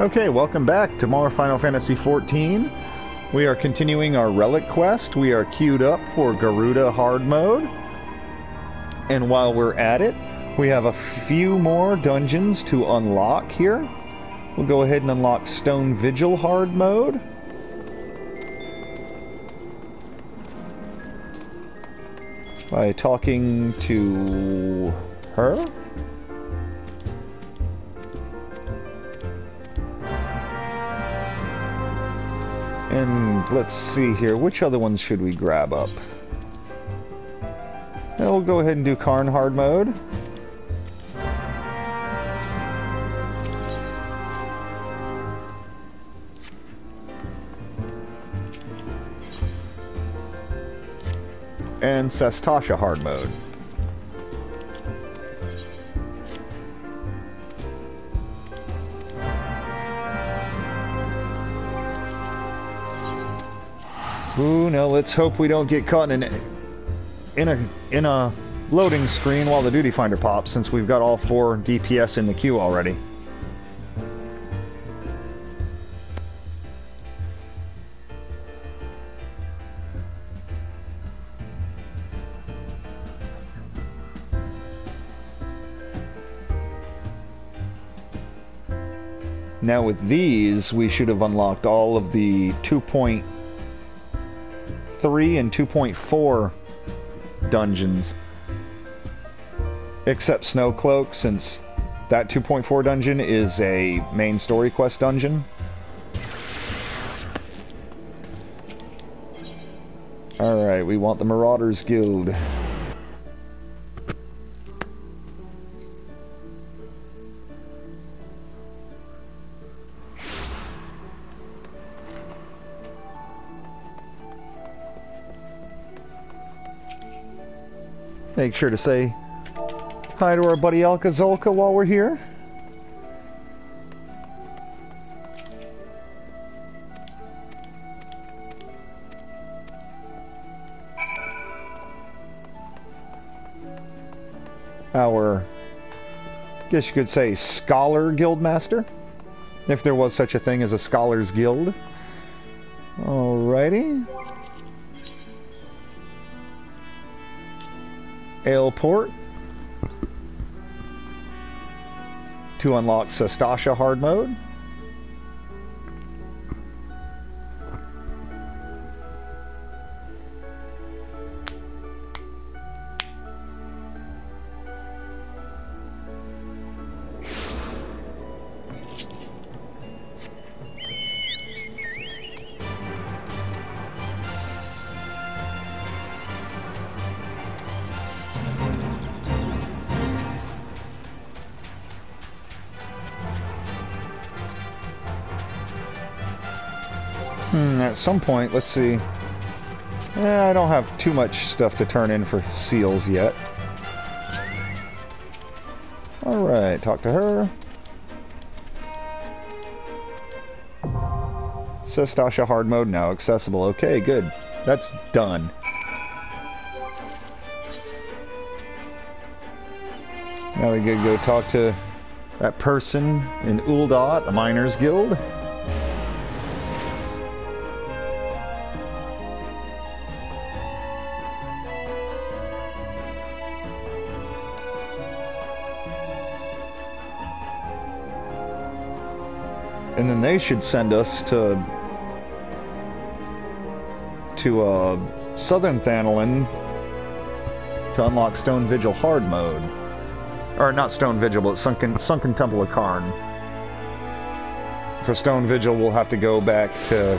Okay, welcome back to more Final Fantasy XIV. We are continuing our Relic quest. We are queued up for Garuda hard mode. And while we're at it, we have a few more dungeons to unlock here. We'll go ahead and unlock Stone Vigil hard mode. By talking to her. And let's see here, which other ones should we grab up? And we'll go ahead and do Karn hard mode. And Sestasha hard mode. Ooh, now let's hope we don't get caught in a loading screen while the duty finder pops, since we've got all 4 DPS in the queue already. Now with these, we should have unlocked all of the 2.3 and 2.4 dungeons. Except Snowcloak, since that 2.4 dungeon is a main story quest dungeon. Alright, we want the Marauders Guild. Make sure to say hi to our buddy Alcazolka while we're here. Our, guess you could say, Scholar Guildmaster, if there was such a thing as a Scholars Guild. Alrighty. Aleport to unlock Sestasha hard mode. At some point, let's see. I don't have too much stuff to turn in for seals yet. Alright, talk to her. Sestasha hard mode now accessible. Okay, good. That's done. Now we gotta go talk to that person in Ul'dah at the Miners Guild. And then they should send us to Southern Thanalan to unlock Stone Vigil hard mode. Or not Stone Vigil, but Sunken Temple of Karn. For Stone Vigil, we'll have to go back to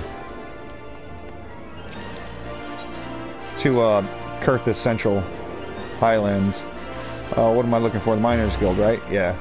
Kurthis Central Highlands. What am I looking for? The Miners Guild, right? Yeah.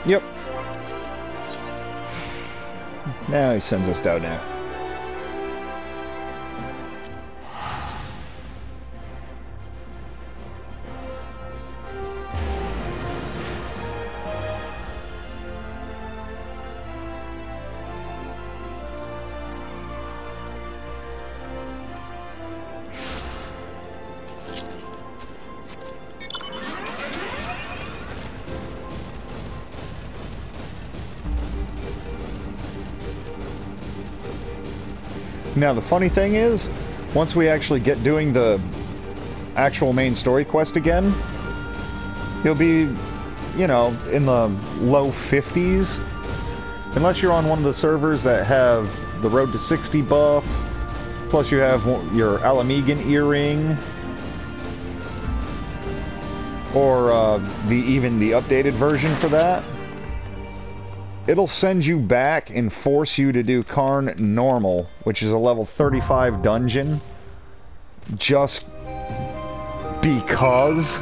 Yep. Now he sends us down there. Now the funny thing is, once we actually get doing the actual main story quest again, you'll be, you know, in the low 50s. Unless you're on one of the servers that have the Road to 60 buff, plus you have your Alamegan earring, or even the updated version for that. It'll send you back and force you to do Karn Normal, which is a level 35 dungeon, just because.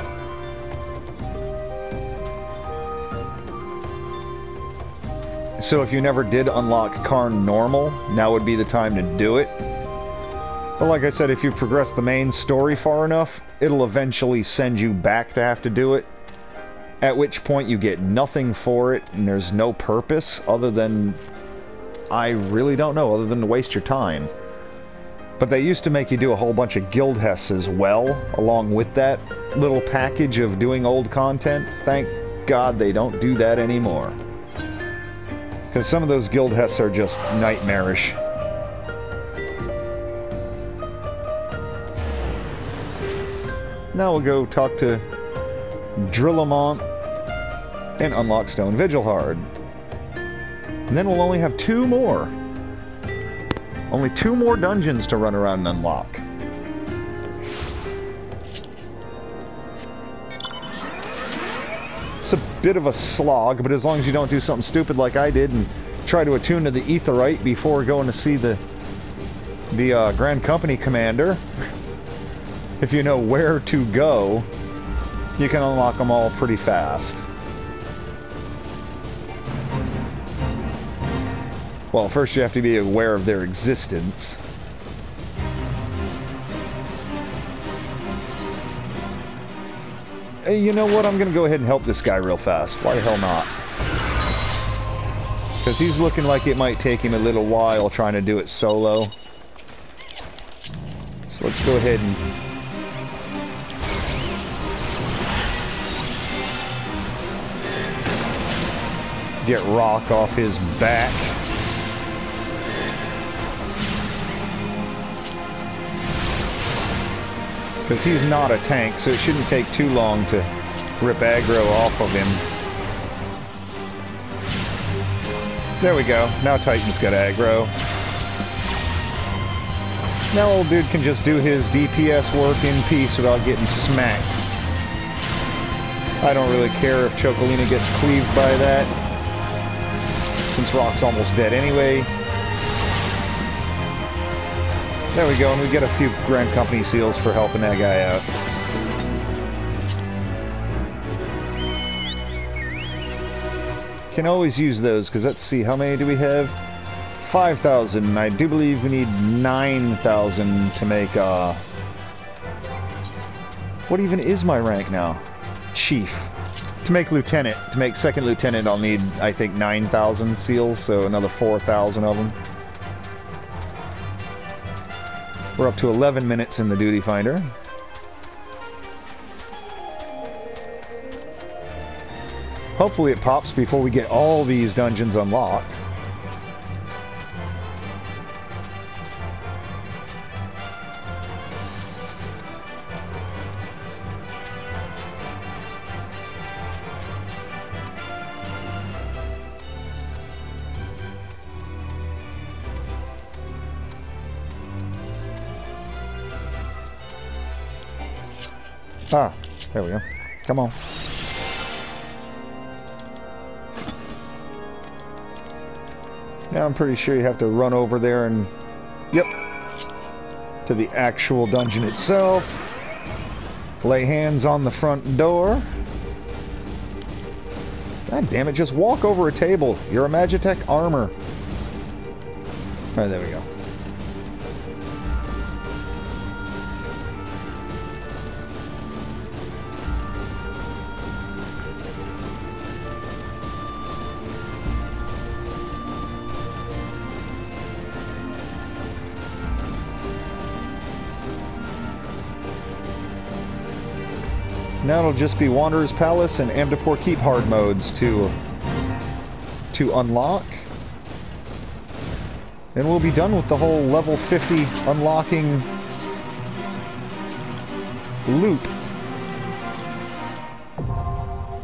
So if you never did unlock Karn Normal, now would be the time to do it. But like I said, if you progress the main story far enough, it'll eventually send you back to have to do it. At which point you get nothing for it, and there's no purpose other than... I really don't know, other than to waste your time. But they used to make you do a whole bunch of guild hests as well, along with that little package of doing old content. Thank God they don't do that anymore. Because some of those guild hests are just nightmarish. Now we'll go talk to Drillamont and unlock Stone Vigil Hard. And then we'll only have two more. Only two more dungeons to run around and unlock. It's a bit of a slog, but as long as you don't do something stupid like I did and try to attune to the Aetheryte before going to see the Grand Company Commander, if you know where to go, you can unlock them all pretty fast. Well, first you have to be aware of their existence. Hey, you know what? I'm going to go ahead and help this guy real fast. Why the hell not? Because he's looking like it might take him a little while trying to do it solo. So let's go ahead and... get rock off his back. Because he's not a tank, so it shouldn't take too long to rip aggro off of him. There we go. Now Titan's got aggro. Now old dude can just do his DPS work in peace without getting smacked. I don't really care if Chocolina gets cleaved by that, since Rock's almost dead anyway. There we go, and we get a few Grand Company seals for helping that guy out. Can always use those, because let's see, how many do we have? 5,000. I do believe we need 9,000 to make, what even is my rank now? Chief. To make lieutenant, to make second lieutenant, I'll need, I think, 9,000 seals, so another 4,000 of them. We're up to 11 minutes in the duty finder. Hopefully it pops before we get all these dungeons unlocked. Ah, there we go. Come on. Now I'm pretty sure you have to run over there and... Yep. To the actual dungeon itself. Lay hands on the front door. God damn it, just walk over a table. You're a Magitech armor. Alright, there we go. Now it'll just be Wanderer's Palace and Amdapor Keep hard modes to unlock. And we'll be done with the whole level 50 unlocking loop.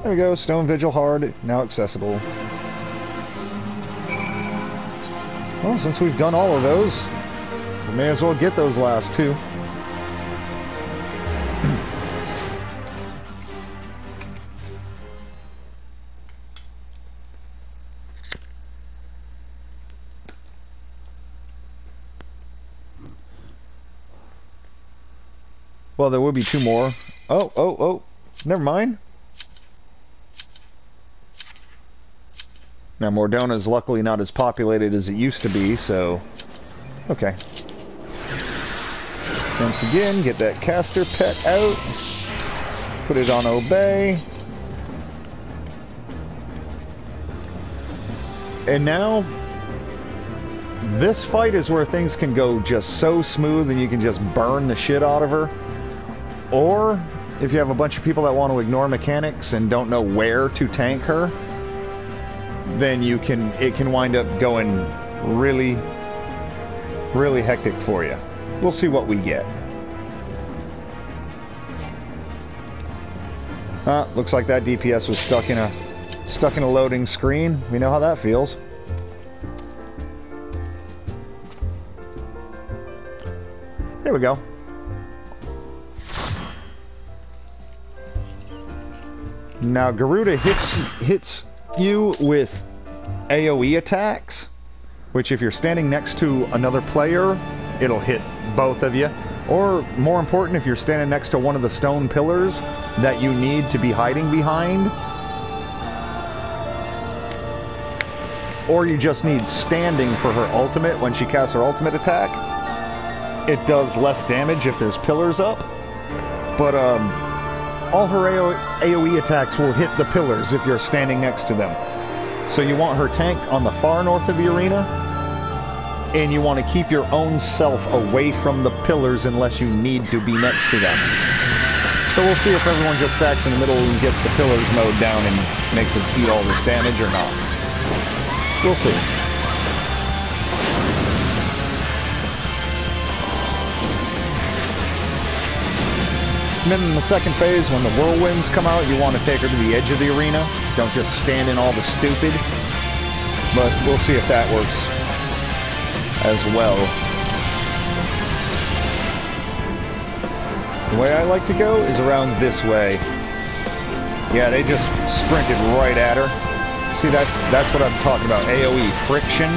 There we go, Stone Vigil hard, now accessible. Well, since we've done all of those, we may as well get those last two. Well, there will be two more. Oh. Never mind. Now, Mordona is luckily not as populated as it used to be, so... Okay. Once again, get that caster pet out. Put it on Obey. And now... this fight is where things can go just so smooth and you can just burn the shit out of her. Or, if you have a bunch of people that want to ignore mechanics and don't know where to tank her, then it can wind up going really, really hectic for you. We'll see what we get. Looks like that DPS was stuck in a loading screen. We know how that feels. There we go. Now, Garuda hits you with AoE attacks, which if you're standing next to another player, it'll hit both of you. Or, more important, if you're standing next to one of the stone pillars that you need to be hiding behind. Or you just need standing for her ultimate when she casts her ultimate attack. It does less damage if there's pillars up. But, all her AoE attacks will hit the pillars if you're standing next to them. So you want her tanked on the far north of the arena, and you want to keep your own self away from the pillars unless you need to be next to them. So we'll see if everyone just stacks in the middle and gets the pillars mowed down and makes us eat all this damage or not. We'll see. And then in the second phase, when the whirlwinds come out, you want to take her to the edge of the arena. Don't just stand in all the stupid. But we'll see if that works as well. The way I like to go is around this way. Yeah, they just sprinted right at her. See, that's what I'm talking about. AoE friction.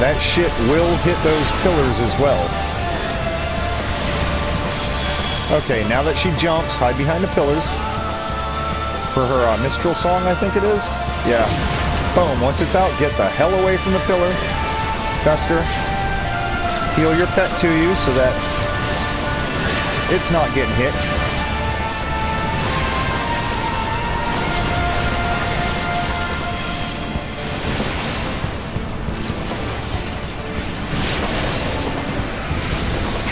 That shit will hit those pillars as well. Okay, now that she jumps, hide behind the pillars. For her Mistral song, I think it is. Yeah. Boom. Once it's out, get the hell away from the pillar. Fester. Heal your pet to you so that it's not getting hit.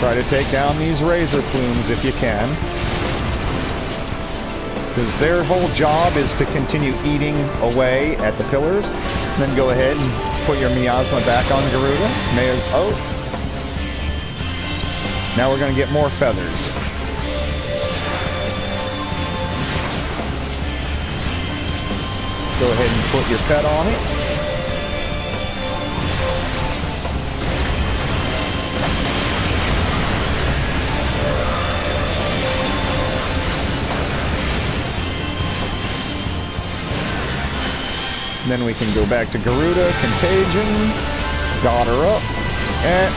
Try to take down these razor plumes if you can. Because their whole job is to continue eating away at the pillars. And then go ahead and put your miasma back on Garuda. Oh. Now we're going to get more feathers. Go ahead and put your pet on it. Then we can go back to Garuda, Contagion, got her up, and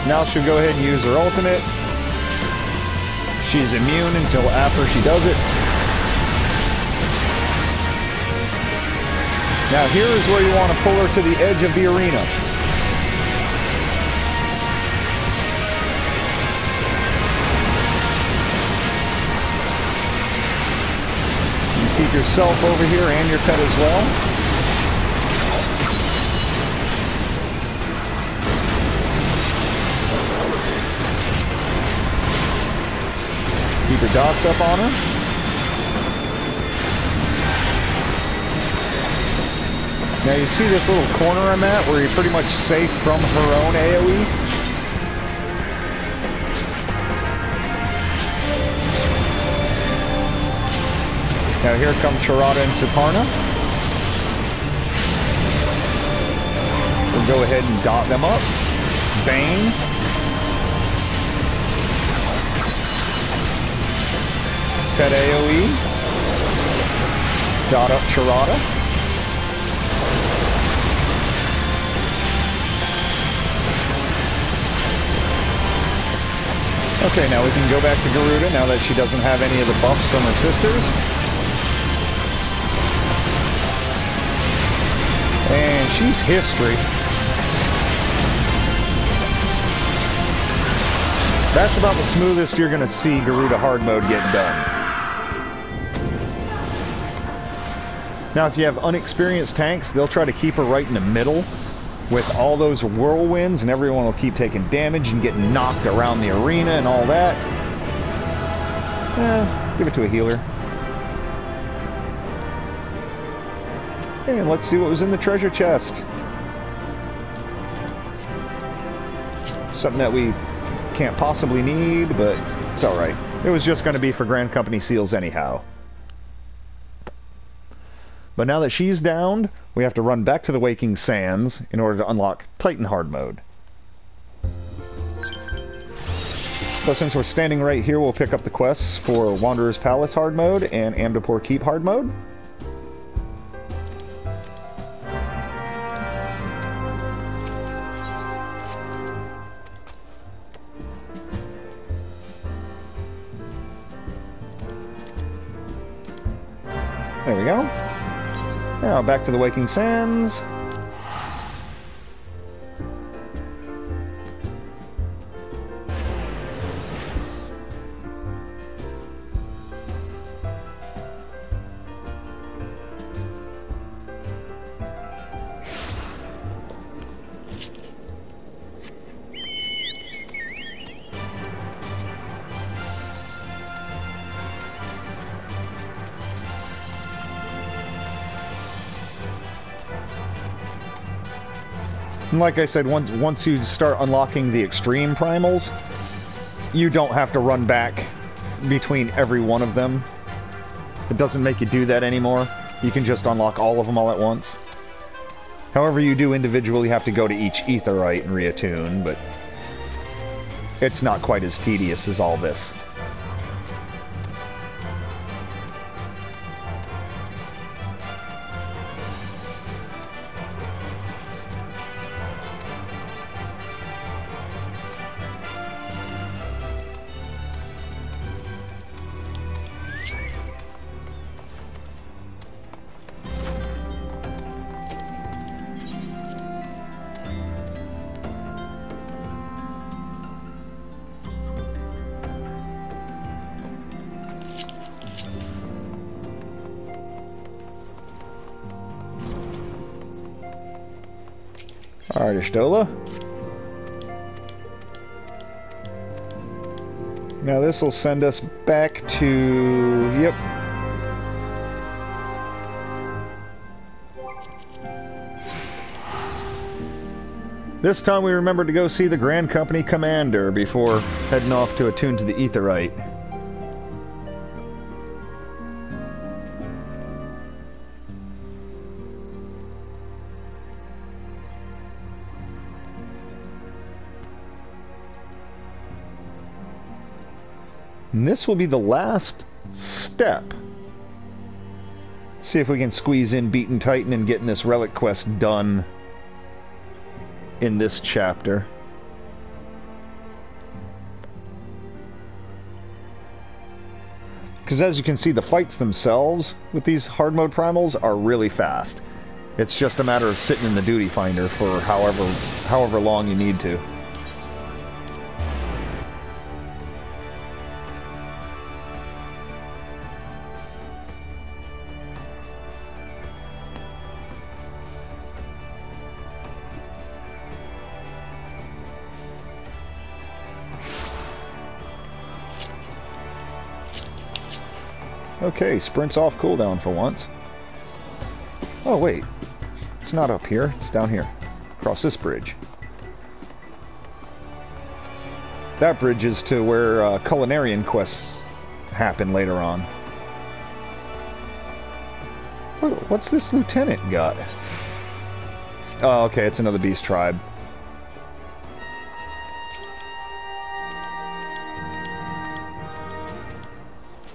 now she'll go ahead and use her ultimate. She's immune until after she does it. Now here is where you want to pull her to the edge of the arena. You keep yourself over here and your pet as well. Keep your dots up on her. Now you see this little corner I'm at where you're pretty much safe from her own AoE? Now here come Charada and Suparna. We'll go ahead and dot them up. Bane. Pet AoE. Dot up Charada. Okay, now we can go back to Garuda now that she doesn't have any of the buffs from her sisters. And she's history. That's about the smoothest you're going to see Garuda hard mode get done. Now if you have unexperienced tanks, they'll try to keep her right in the middle with all those whirlwinds, and everyone will keep taking damage and getting knocked around the arena and all that. Give it to a healer. And let's see what was in the treasure chest. Something that we can't possibly need, but it's alright. It was just going to be for Grand Company seals anyhow. But now that she's downed, we have to run back to the Waking Sands in order to unlock Titan hard mode. So since we're standing right here, we'll pick up the quests for Wanderer's Palace hard mode and Amdapor Keep hard mode. There we go. Now back to the Waking Sands. And like I said, once you start unlocking the extreme primals, you don't have to run back between every one of them. It doesn't make you do that anymore. You can just unlock all of them all at once. However, you do individually have to go to each aetheryte and reattune, but it's not quite as tedious as all this. Alright, Ashtola. Now this will send us back to... Yep. This time we remembered to go see the Grand Company Commander before heading off to attune to the aetheryte. And this will be the last step. See if we can squeeze in beating Titan and getting this Relic quest done in this chapter. Because as you can see, the fights themselves with these hard mode primals are really fast. It's just a matter of sitting in the duty finder for however long you need to. Okay, sprint's off cooldown for once. Oh wait, it's not up here, it's down here. Across this bridge. That bridge is to where culinarian quests happen later on. What's this lieutenant got? Oh, okay, it's another beast tribe.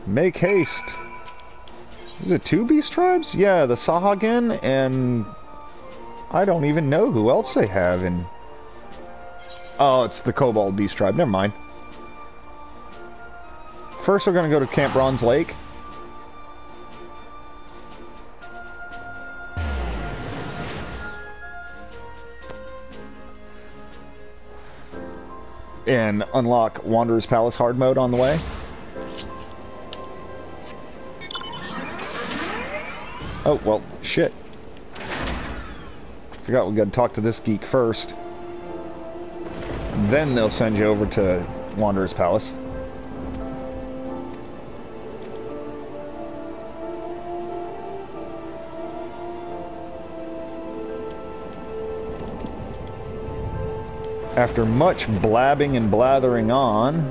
Make haste. Is it 2 beast tribes? Yeah, the Sahagin and I don't even know who else they have in... Oh, it's the Kobold beast tribe. Never mind. First we're going to go to Camp Bronze Lake. And unlock Wanderer's Palace hard mode on the way. Oh, well, shit. Forgot we gotta talk to this geek first. Then they'll send you over to Wanderer's Palace. After much blabbing and blathering on...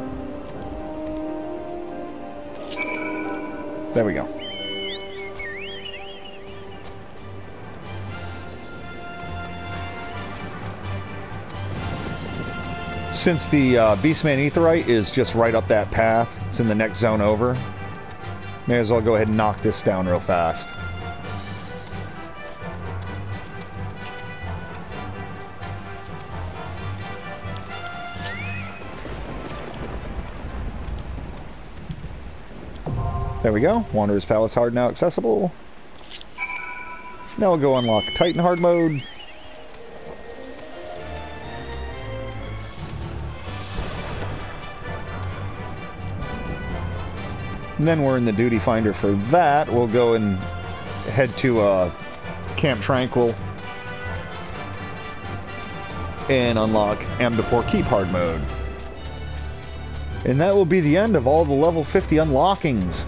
There we go. Since the Beastman Aetheryte is just right up that path, it's in the next zone over, may as well go ahead and knock this down real fast. There we go. Wanderer's Palace hard now accessible. Now we'll go unlock Titan hard mode. And then we're in the duty finder for that. We'll go and head to Camp Tranquil and unlock Amdapor Keep hard mode. And that will be the end of all the level 50 unlockings.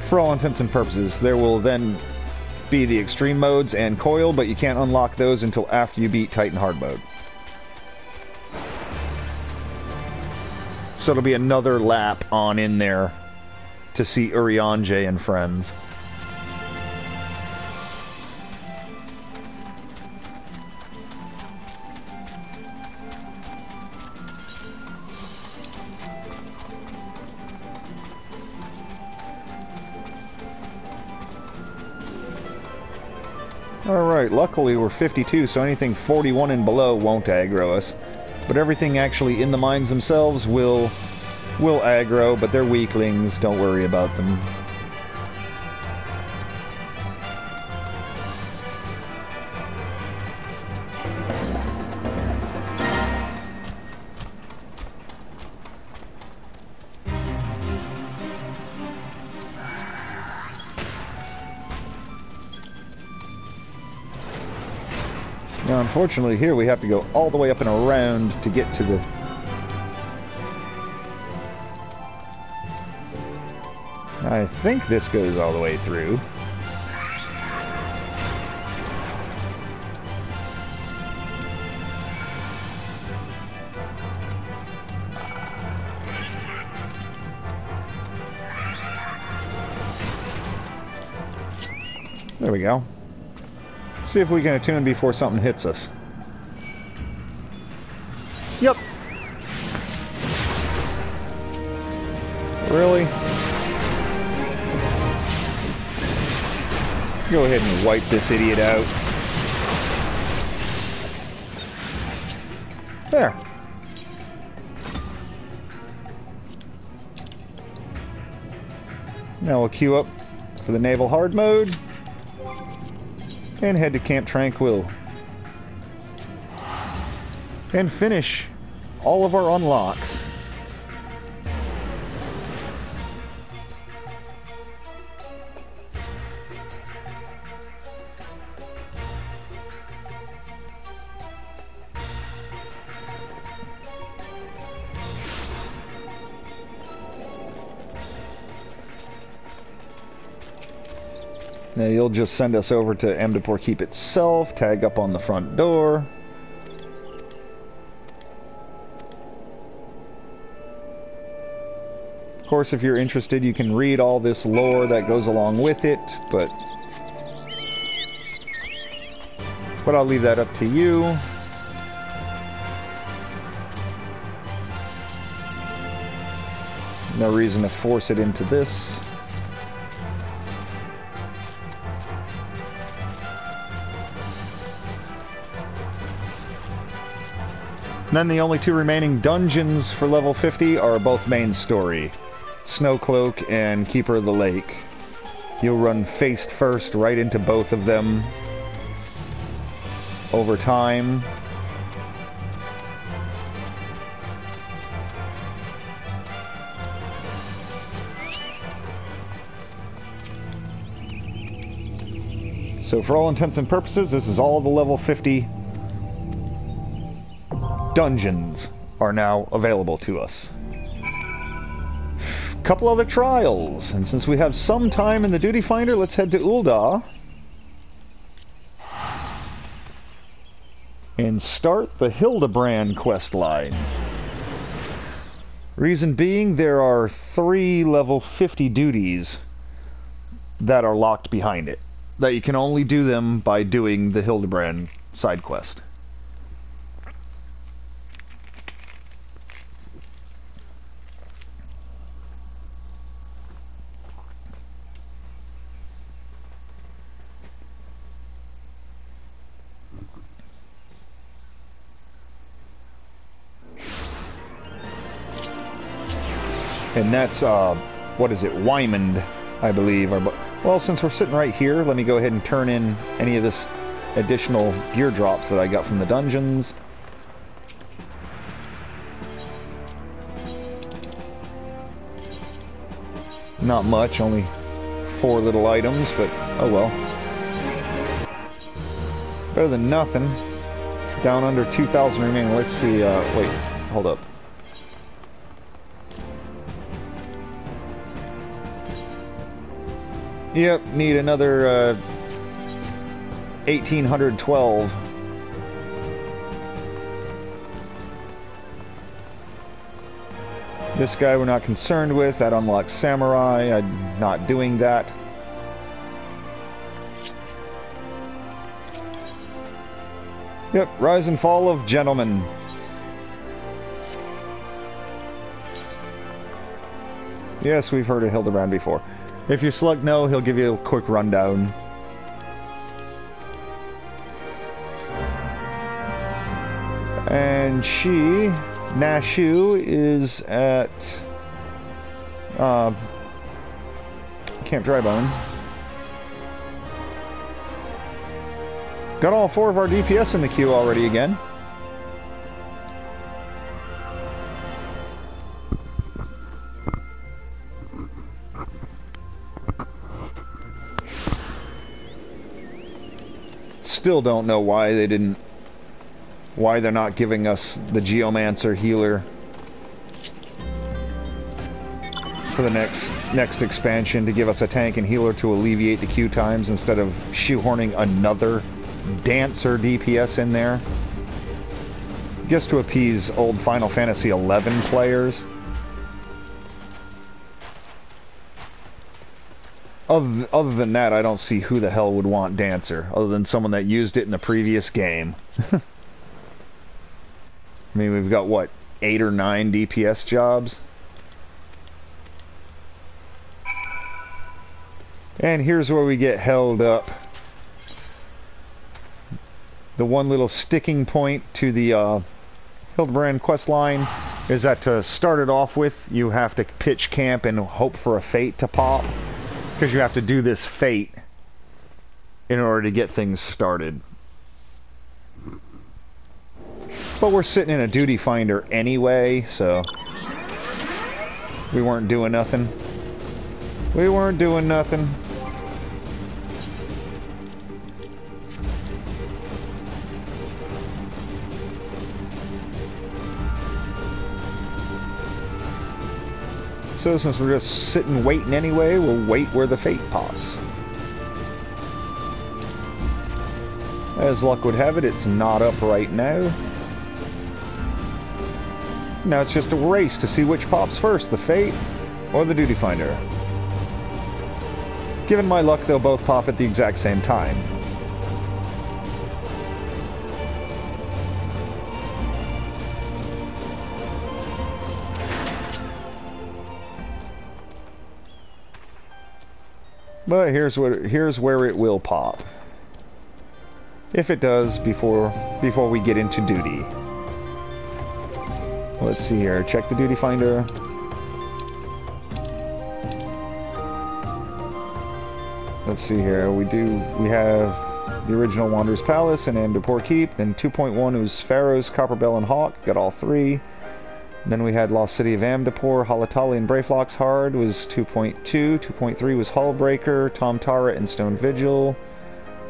For all intents and purposes, there will then be the extreme modes and coil, but you can't unlock those until after you beat Titan hard mode. So it'll be another lap on in there to see Urianger and friends. Alright, luckily we're 52, so anything 41 and below won't aggro us. But everything actually in the mines themselves will aggro, but they're weaklings, don't worry about them. Now, unfortunately, here we have to go all the way up and around to get to the... I think this goes all the way through. There we go. See if we can attune before something hits us. Yep. Really? Go ahead and wipe this idiot out. There. Now we'll queue up for the naval hard mode. and head to Camp Tranquil. And finish all of our unlocks. Now you'll just send us over to Emdapur Keep itself, tag up on the front door. Of course, if you're interested, you can read all this lore that goes along with it, but I'll leave that up to you. No reason to force it into this. Then the only two remaining dungeons for level 50 are both main story. Snowcloak and Keeper of the Lake. You'll run face first right into both of them over time. So for all intents and purposes, this is all the level 50 dungeons are now available to us. Couple other trials, and since we have some time in the duty finder, let's head to Ul'dah and start the Hildebrand quest line. Reason being, there are 3 level 50 duties that are locked behind it, that you can only do them by doing the Hildebrand side quest. And that's, what is it, Wymond, I believe. Well, since we're sitting right here, let me go ahead and turn in any of this additional gear drops that I got from the dungeons. Not much, only 4 little items, but oh well. Better than nothing. Down under 2,000 remaining. Let's see, wait, hold up. Yep, need another 1,812. This guy we're not concerned with. That unlocks Samurai. I'm not doing that. Yep, Rise and Fall of Gentlemen. Yes, we've heard of Hildebrand before. If you select no, he'll give you a quick rundown. And she, Nashu, is at Camp Drybone. Got all 4 of our DPS in the queue already again. Still don't know why they're not giving us the Geomancer healer for the next expansion, to give us a tank and healer to alleviate the queue times instead of shoehorning another Dancer DPS in there. Just to appease old Final Fantasy XI players. Other than that, I don't see who the hell would want Dancer, other than someone that used it in the previous game. I mean, we've got, what, 8 or 9 DPS jobs? And here's where we get held up. The one little sticking point to the Hildebrand quest line is that to start it off with, you have to pitch camp and hope for a fate to pop. Because you have to do this fate in order to get things started. But we're sitting in a duty finder anyway, so we weren't doing nothing. We weren't doing nothing. So since we're just sitting waiting anyway, we'll wait where the fate pops. As luck would have it, it's not up right now. Now it's just a race to see which pops first, the fate or the duty finder. Given my luck, they'll both pop at the exact same time. But here's where it will pop. If it does, before we get into duty. Let's see here. Check the duty finder. Let's see here. We have the original Wanderer's Palace and Amdapor Keep. Then 2.1 was Pharaoh's, Copperbell, and Hawk. Got all three. Then we had Lost City of Amdapor, Halatali, and Brayflox Hard was 2.2. 2.3 was Hullbreaker, Tom Tara, and Stone Vigil.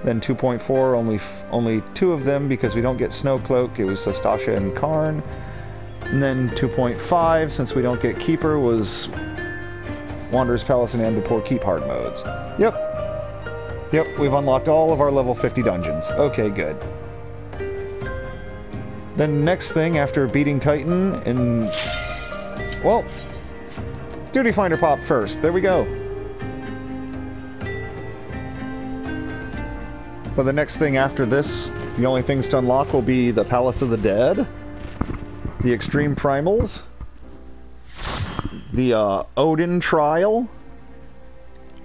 Then 2.4, only two of them because we don't get Snowcloak. It was Sastasha and Karn. And then 2.5, since we don't get Keeper, was Wanderer's Palace and Amdapor Keep hard modes. Yep, we've unlocked all of our level 50 dungeons. Okay, good. Then next thing after beating Titan and... well, Duty Finder pop first. There we go. But the next thing after this, the only things to unlock will be the Palace of the Dead, the Extreme Primals, the Odin Trial,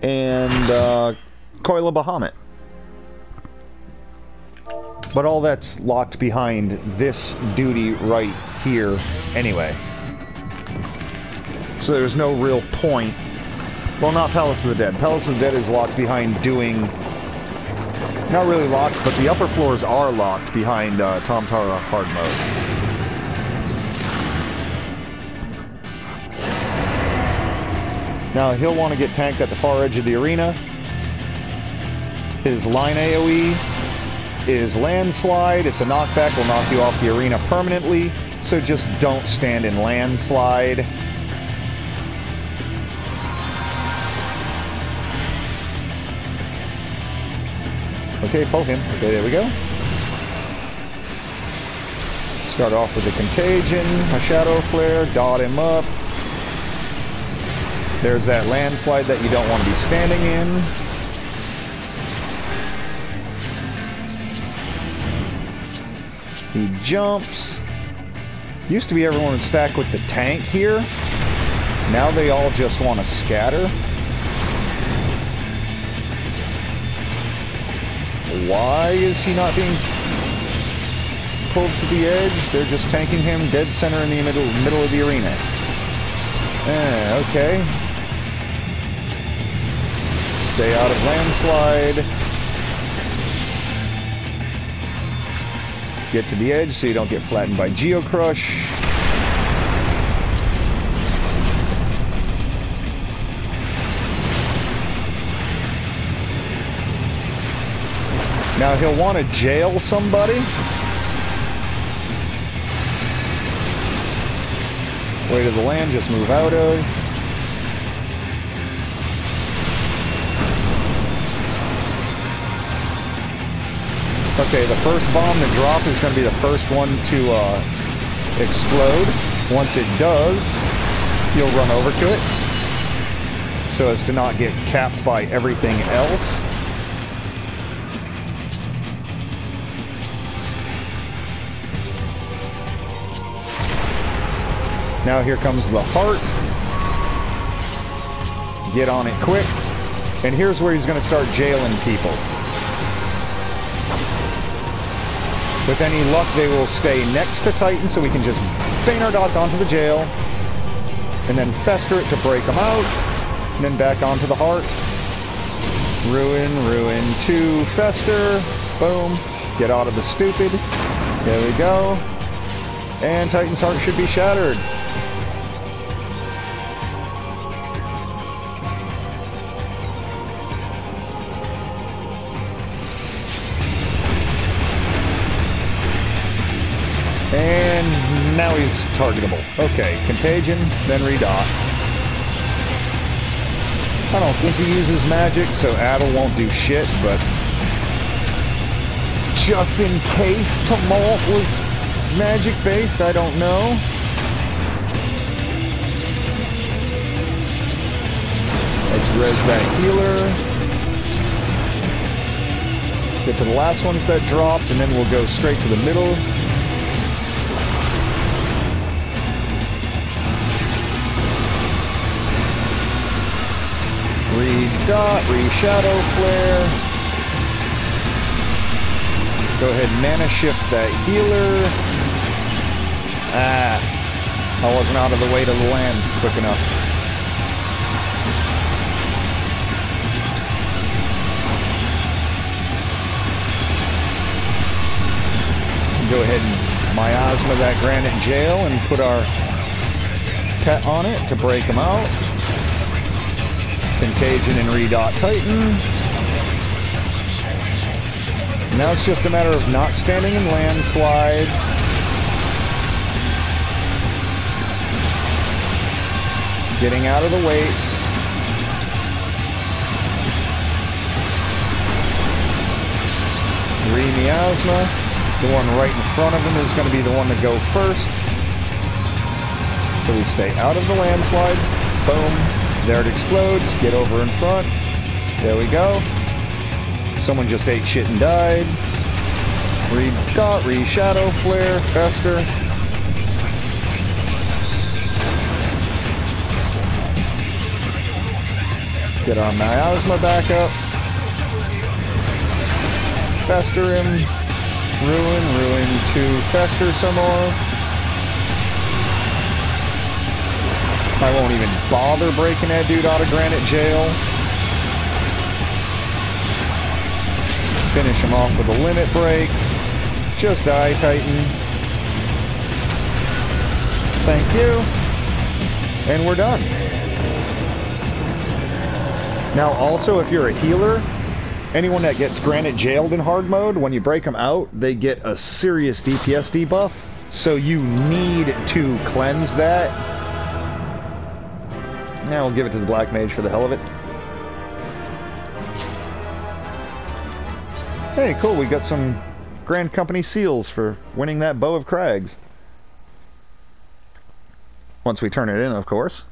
and Coil of Bahamut. But all that's locked behind this duty right here anyway. So there's no real point. Well, not Palace of the Dead. Palace of the Dead is locked behind doing... not really locked, but the upper floors are locked behind Tom Tara hard mode. Now, he'll want to get tanked at the far edge of the arena. His line AoE is Landslide. It's a knockback, will knock you off the arena permanently, so just don't stand in Landslide. Okay, poke him. Okay, there we go. Start off with a Contagion, a Shadow Flare, dot him up. There's that Landslide that you don't want to be standing in. He jumps. Used to be everyone would stack with the tank here. Now they all just want to scatter. Why is he not being pulled to the edge? They're just tanking him dead center in the middle of the arena. Okay. Stay out of Landslide. Get to the edge so you don't get flattened by Geocrush. Now he'll want to jail somebody. Way to the land, just move out of. Okay, the first bomb to drop is going to be the first one to explode. Once it does, you'll run over to it so as to not get capped by everything else. Now here comes the heart. Get on it quick. And here's where he's going to start jailing people. With any luck, they will stay next to Titan, so we can just feign our dots onto the jail, and then fester it to break them out, and then back onto the heart. Ruin, ruin, 2, fester. Boom. Get out of the stupid. There we go. And Titan's heart should be shattered. And now he's targetable. Okay, contagion, then redot. I don't think he uses magic, so Adel won't do shit, but just in case Tumult was magic-based, I don't know. Let's res that healer. Get to the last ones that dropped, and then we'll go straight to the middle. Re-dot, re-shadow flare. Go ahead and mana shift that healer. I wasn't out of the way to land quick enough. Go ahead and miasma that granite jail and put our pet on it to break them out. Contagion and redot Titan. Now it's just a matter of not standing in landslide. Getting out of the weights. Re-miasma. The one right in front of him is going to be the one to go first. So we stay out of the landslide. Boom. There it explodes. Get over in front. There we go. Someone just ate shit and died. Re-dot, re-shadow flare, fester. Get our miasma back up. Fester him. Ruin, ruin, 2, fester some more. I won't even bother breaking that dude out of granite jail. Finish him off with a limit break. Just die, Titan. Thank you. And we're done. Now also, if you're a healer, anyone that gets granite jailed in hard mode, when you break them out, they get a serious DPS debuff. So you need to cleanse that. Now we'll give it to the Black Mage for the hell of it. Hey, cool, we got some Grand Company seals for winning that Bow of Crags. Once we turn it in, of course.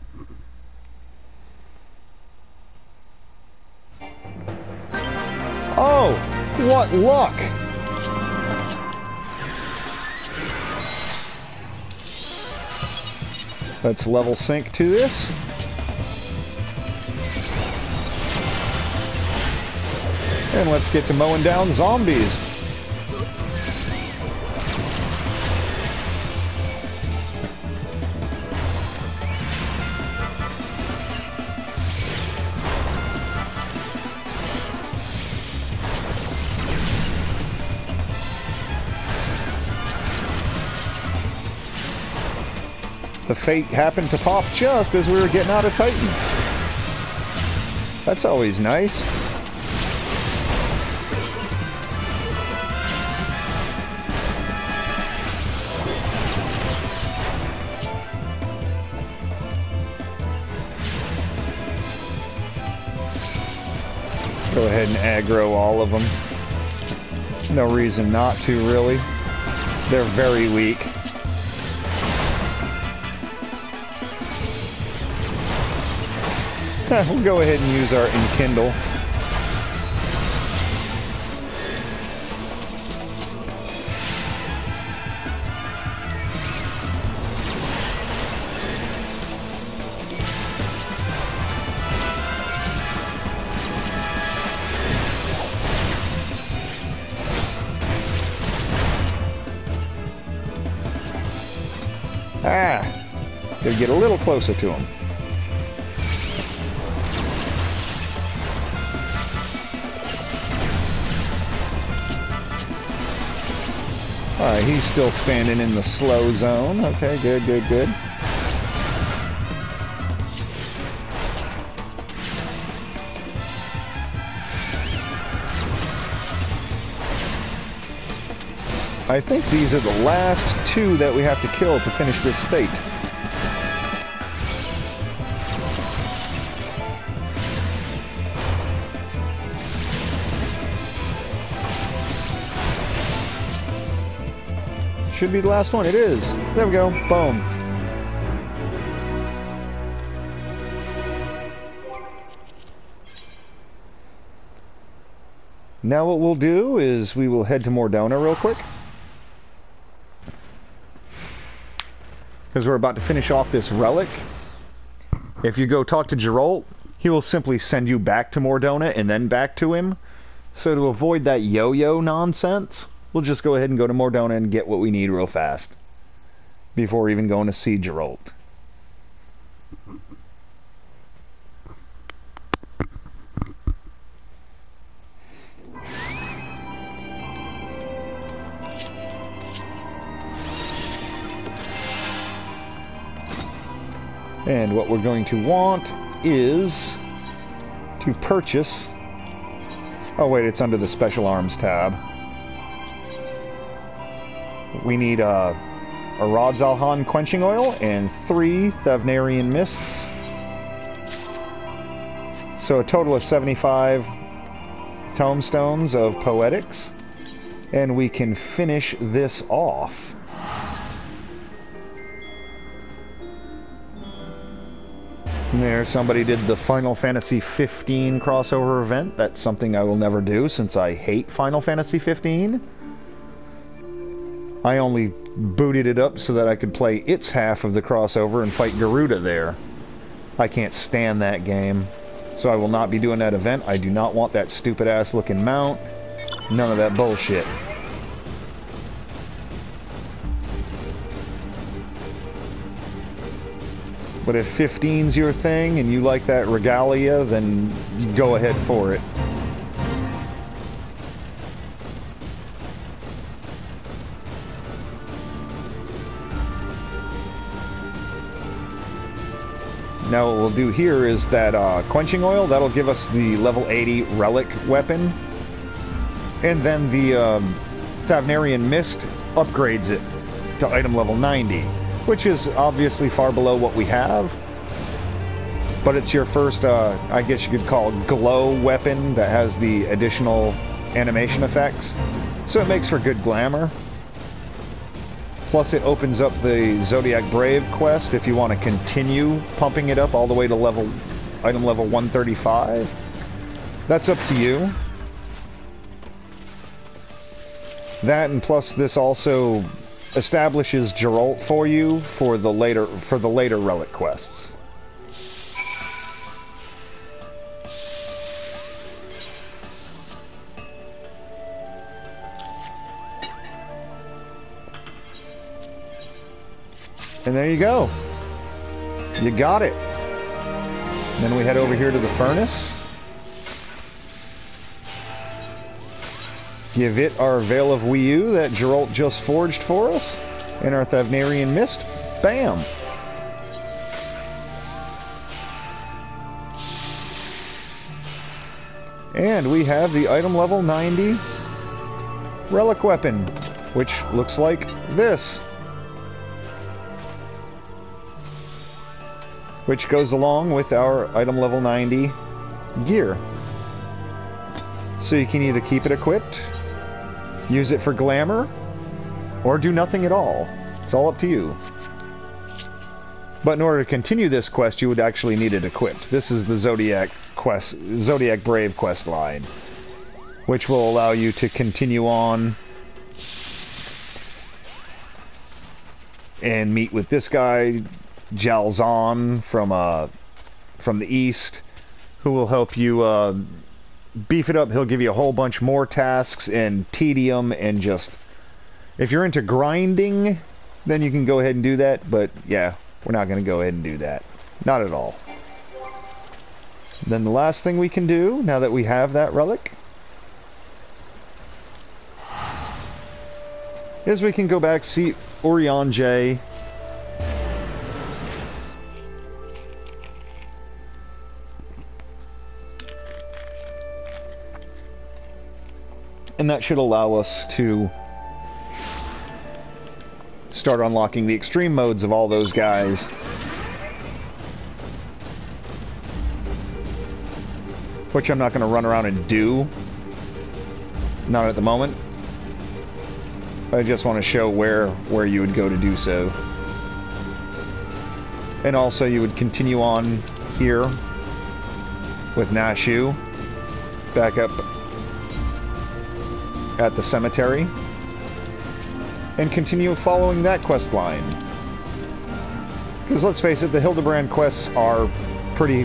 Oh, what luck! Let's level sync to this. And let's get to mowing down zombies. The fate happened to pop just as we were getting out of Titan. That's always nice. Go ahead and aggro all of them. No reason not to, really. They're very weak. We'll go ahead and use our Enkindle. Gotta get a little closer to him. Alright, he's still standing in the slow zone. Okay, good, good, good. I think these are the last two that we have to kill to finish this fate. Should be the last one. It is. There we go. Boom. Now what we'll do is we will head to Mordona real quick. Because we're about to finish off this relic. If you go talk to Geralt, he will simply send you back to Mordona and then back to him. So to avoid that yo-yo nonsense, we'll just go ahead and go to Mordona and get what we need real fast. Before even going to see Geralt. And what we're going to want is to purchase... Oh wait, it's under the Special Arms tab. We need a Rod Zalhan Quenching Oil and 3 Thavnarian Mists. So a total of 75 Tomestones of Poetics. And we can finish this off. There, somebody did the Final Fantasy 15 crossover event. That's something I will never do since I hate Final Fantasy 15. I only booted it up so that I could play its half of the crossover and fight Garuda there. I can't stand that game. So I will not be doing that event. I do not want that stupid ass looking mount. None of that bullshit. But if 15's your thing and you like that regalia, then you go ahead for it. Now what we'll do here is that quenching oil, that'll give us the level 80 relic weapon. And then the Thavnarian Mist upgrades it to item level 90. Which is obviously far below what we have. But it's your first, I guess you could call glow weapon that has the additional animation effects. So it makes for good glamour. Plus it opens up the Zodiac Brave quest if you want to continue pumping it up all the way to item level 135. That's up to you. That and plus this also establishes Geralt for you for the later relic quests. And there you go. You got it. And then we head over here to the furnace. Give it our Veil of Wii U that Geralt just forged for us. And our Thavnarian Mist. Bam! And we have the item level 90 relic weapon, which looks like this. Which goes along with our item level 90 gear. So you can either keep it equipped, use it for glamour, or do nothing at all. It's all up to you. But in order to continue this quest, you would actually need it equipped. This is the Zodiac Brave quest line, which will allow you to continue on and meet with this guy, Jalzahn, from the east, who will help you beef it up. He'll give you a whole bunch more tasks and tedium and just... If you're into grinding, then you can go ahead and do that, but yeah, we're not going to go ahead and do that. Not at all. Then the last thing we can do, now that we have that relic, is we can go back, see Urianger. And that should allow us to start unlocking the extreme modes of all those guys. Which I'm not going to run around and do. Not at the moment. I just want to show where you would go to do so. And also you would continue on here with Nashu. Back up at the cemetery. And continue following that quest line. Because let's face it, the Hildebrand quests are pretty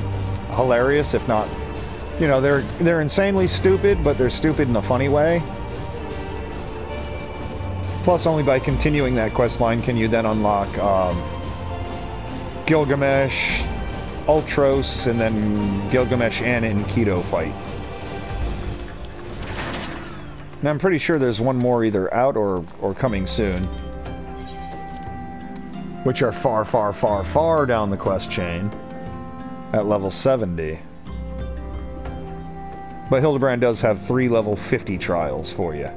hilarious, if not... You know, they're insanely stupid, but they're stupid in a funny way. Plus, only by continuing that quest line can you then unlock Gilgamesh, Ultros, and then Gilgamesh and Enkidu fight. And I'm pretty sure there's one more either out or coming soon. Which are far, far, far, far down the quest chain. At level 70. But Hildebrand does have 3 level 50 trials for you.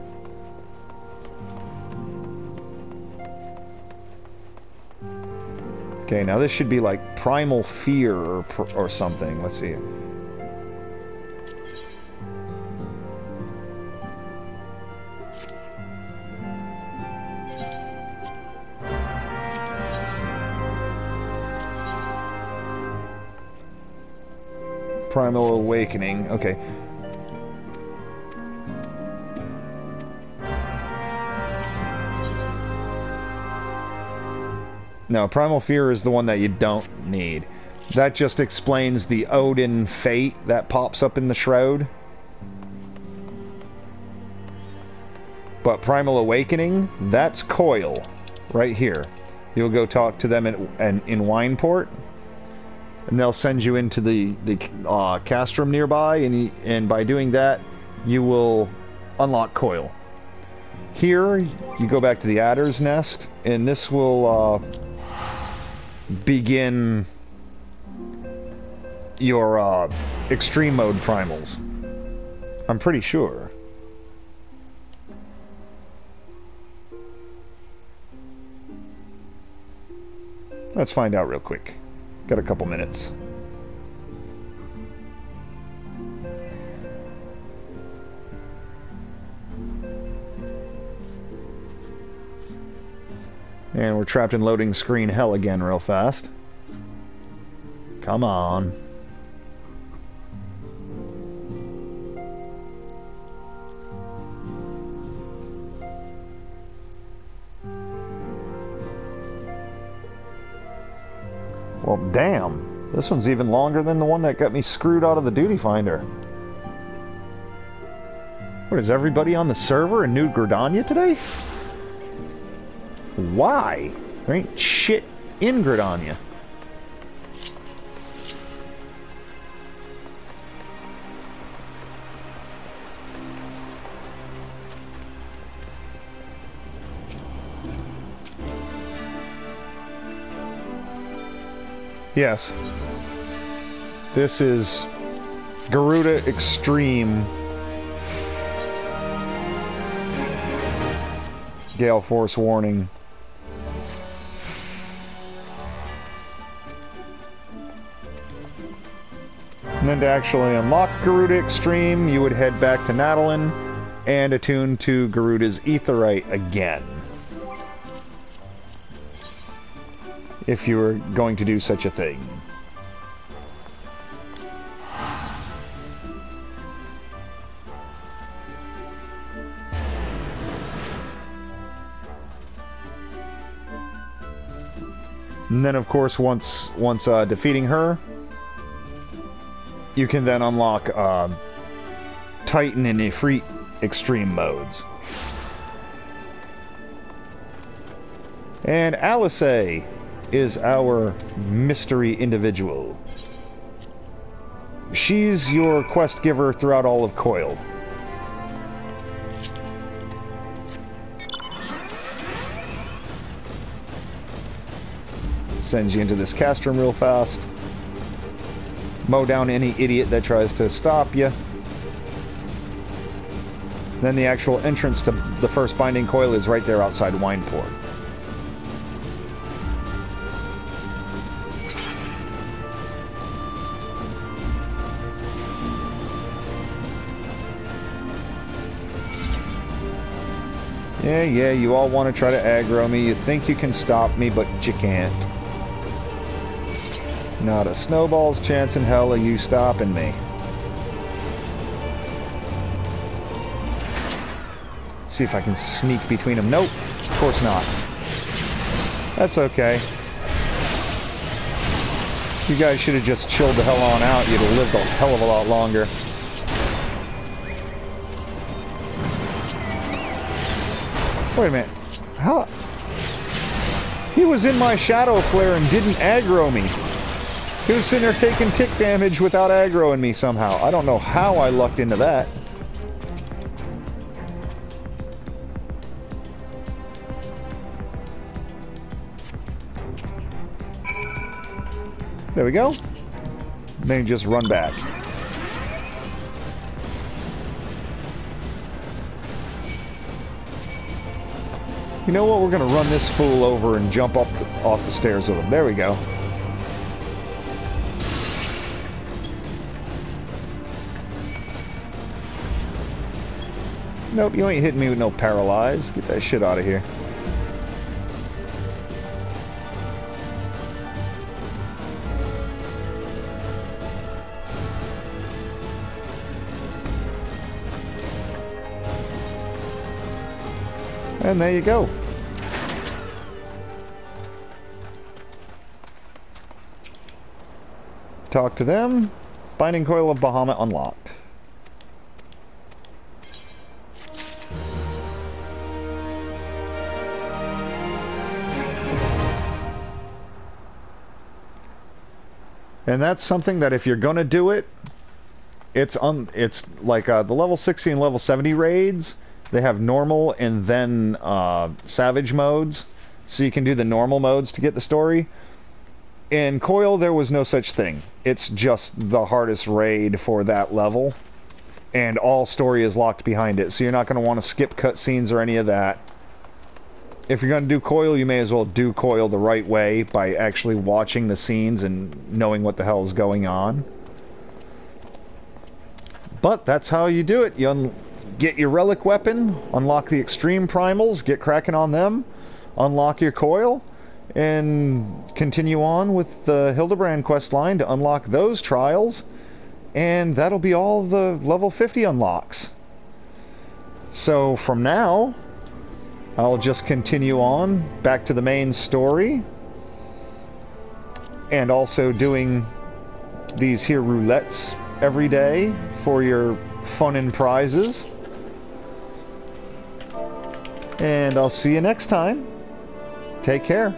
Okay, now this should be like Primal Fear or something. Let's see. Primal Awakening. Okay. No, Primal Fear is the one that you don't need. That just explains the Odin fate that pops up in the Shroud. But Primal Awakening, that's Coil, right here. You'll go talk to them in Wineport, and they'll send you into the castrum nearby, and by doing that, you will unlock Coil. Here, you go back to the Adder's Nest, and this will begin your extreme mode primals. I'm pretty sure. Let's find out real quick. Got a couple minutes. And we're trapped in loading screen hell again real fast. Come on. Well, damn. This one's even longer than the one that got me screwed out of the duty finder. What, is everybody on the server in New Gridania today? Why? There ain't shit in Gridania. Yes. This is Garuda Extreme. Gale Force warning. And then to actually unlock Garuda Extreme, you would head back to Nadalin and attune to Garuda's Aetheryte again. If you were going to do such a thing. And then, of course, once defeating her, you can then unlock Titan and Ifrit extreme modes. And Alice is our mystery individual. She's your quest giver throughout all of Coil. Sends you into this cast room real fast. Mow down any idiot that tries to stop you. Then the actual entrance to the first binding coil is right there outside Wineport. Yeah, you all want to try to aggro me. You think you can stop me, but you can't. Not a snowball's chance in hell of you stopping me. See if I can sneak between them. Nope, of course not. That's okay. You guys should have just chilled the hell on out. You'd have lived a hell of a lot longer. Wait a minute. How? He was in my shadow flare and didn't aggro me. He was sitting there taking tick damage without aggroing me somehow. I don't know how I lucked into that. There we go. Then you just run back. You know what? We're going to run this fool over and jump up off the stairs with him. There we go. Nope, you ain't hitting me with no paralyze. Get that shit out of here. And there you go. Talk to them. Binding Coil of Bahamut unlocked. And that's something that if you're gonna do it, it's like the level 60 and level 70 raids. They have normal and then savage modes, so you can do the normal modes to get the story. In Coil, there was no such thing. It's just the hardest raid for that level, and all story is locked behind it, so you're not going to want to skip cutscenes or any of that. If you're going to do Coil, you may as well do Coil the right way by actually watching the scenes and knowing what the hell is going on. But that's how you do it. You get your Relic weapon, unlock the Extreme Primals, get cracking on them, unlock your Coil, and continue on with the Hildebrand questline to unlock those trials, and that'll be all the level 50 unlocks. So from now, I'll just continue on back to the main story, and also doing these here roulettes every day for your fun and prizes. And I'll see you next time. Take care.